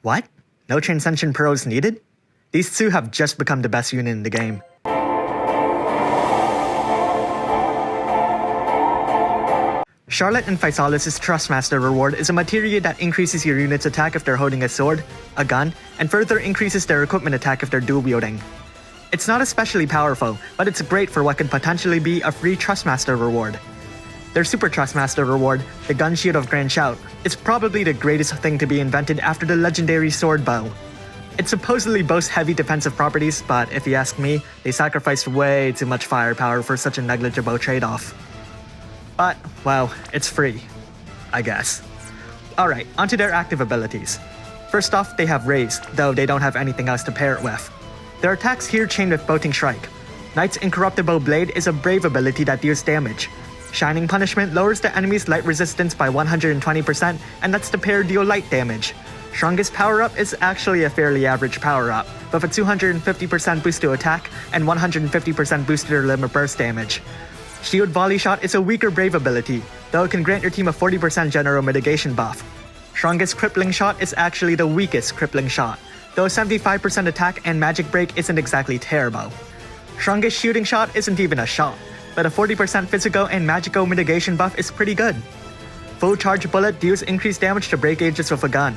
What? No Transcension Pros needed? These two have just become the best unit in the game. Charlotte and Physalis' Trustmaster reward is a materia that increases your unit's attack if they're holding a sword, a gun, and further increases their equipment attack if they're dual wielding. It's not especially powerful, but it's great for what could potentially be a free Trustmaster reward. Their Super Trustmaster reward, the Gun Shield of Grand Shout, is probably the greatest thing to be invented after the legendary Sword Bow. It supposedly boasts heavy defensive properties, but if you ask me, they sacrificed way too much firepower for such a negligible trade-off. But, well, it's free, I guess. Alright, onto their active abilities. First off, they have Raise, though they don't have anything else to pair it with. Their attacks here chain with Boasting Strike. Knight's Incorruptible Blade is a brave ability that deals damage. Shining Punishment lowers the enemy's light resistance by 120% and lets the pair deal light damage. Strongest power-up is actually a fairly average power-up, with a 250% boost to attack and 150% boost to their limit burst damage. Shield Volley Shot is a weaker brave ability, though it can grant your team a 40% general mitigation buff. Strongest Crippling Shot is actually the weakest Crippling Shot, though 75% attack and magic break isn't exactly terrible. Strongest Shooting Shot isn't even a shot, but a 40% physical and magical mitigation buff is pretty good. Full Charge Bullet deals increased damage to break gauges with a gun.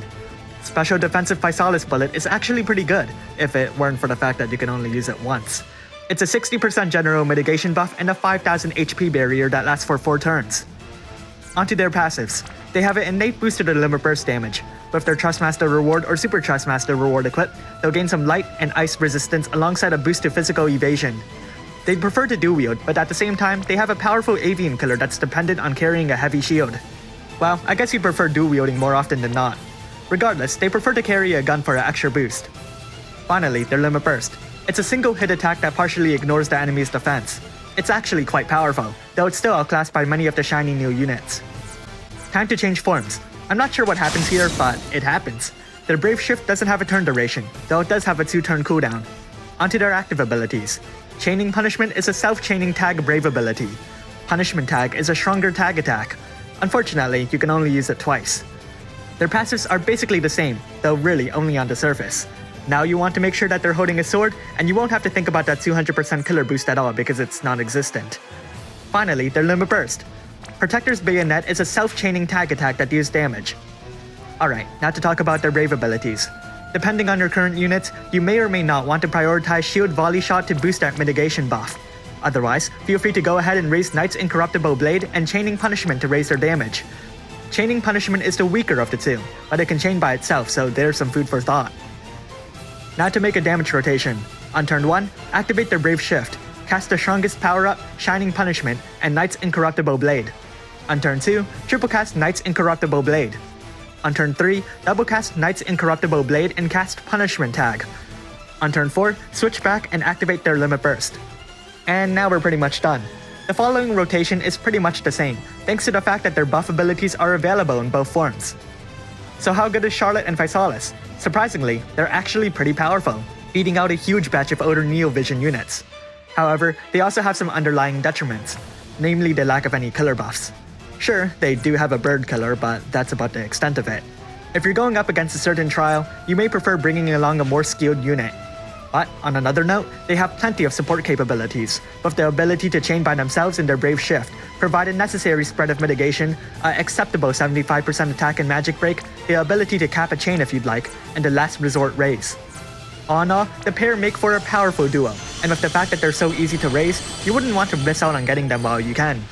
Special Defensive Physalis Bullet is actually pretty good, if it weren't for the fact that you can only use it once. It's a 60% general mitigation buff and a 5000 HP barrier that lasts for 4 turns. Onto their passives. They have an innate boost to their limit burst damage. With their Trustmaster reward or Super Trustmaster reward equipped, they'll gain some light and ice resistance alongside a boost to physical evasion. They'd prefer to dual wield, but at the same time, they have a powerful avian killer that's dependent on carrying a heavy shield. Well, I guess you'd prefer dual wielding more often than not. Regardless, they prefer to carry a gun for an extra boost. Finally, their limit burst. It's a single hit attack that partially ignores the enemy's defense. It's actually quite powerful, though it's still outclassed by many of the shiny new units. Time to change forms. I'm not sure what happens here, but it happens. Their Brave Shift doesn't have a turn duration, though it does have a 2-turn cooldown. Onto their active abilities. Chaining Punishment is a self-chaining tag brave ability. Punishment Tag is a stronger tag attack. Unfortunately, you can only use it twice. Their passives are basically the same, though really only on the surface. Now you want to make sure that they're holding a sword, and you won't have to think about that 200% killer boost at all because it's non-existent. Finally, their Limit Burst. Protector's Bayonet is a self-chaining tag attack that deals damage. Alright, now to talk about their brave abilities. Depending on your current units, you may or may not want to prioritize Shield Volley Shot to boost that mitigation buff. Otherwise, feel free to go ahead and raise Knight's Incorruptible Blade and Chaining Punishment to raise their damage. Chaining Punishment is the weaker of the two, but it can chain by itself, so there's some food for thought. Now to make a damage rotation. On turn 1, activate their Brave Shift, cast the strongest power-up, Shining Punishment, and Knight's Incorruptible Blade. On turn 2, triple cast Knight's Incorruptible Blade. On turn 3, double cast Knight's Incorruptible Blade and cast Punishment Tag. On turn 4, switch back and activate their Limit Burst. And now we're pretty much done. The following rotation is pretty much the same, thanks to the fact that their buff abilities are available in both forms. So how good is Charlotte and Physalis? Surprisingly, they're actually pretty powerful, beating out a huge batch of older Neo-Vision units. However, they also have some underlying detriments, namely the lack of any killer buffs. Sure, they do have a bird killer, but that's about the extent of it. If you're going up against a certain trial, you may prefer bringing along a more skilled unit. But on another note, they have plenty of support capabilities, with the ability to chain by themselves in their Brave Shift, provide a necessary spread of mitigation, an acceptable 75% attack and magic break, the ability to cap a chain if you'd like, and the last resort raise. All in all, the pair make for a powerful duo, and with the fact that they're so easy to raise, you wouldn't want to miss out on getting them while you can.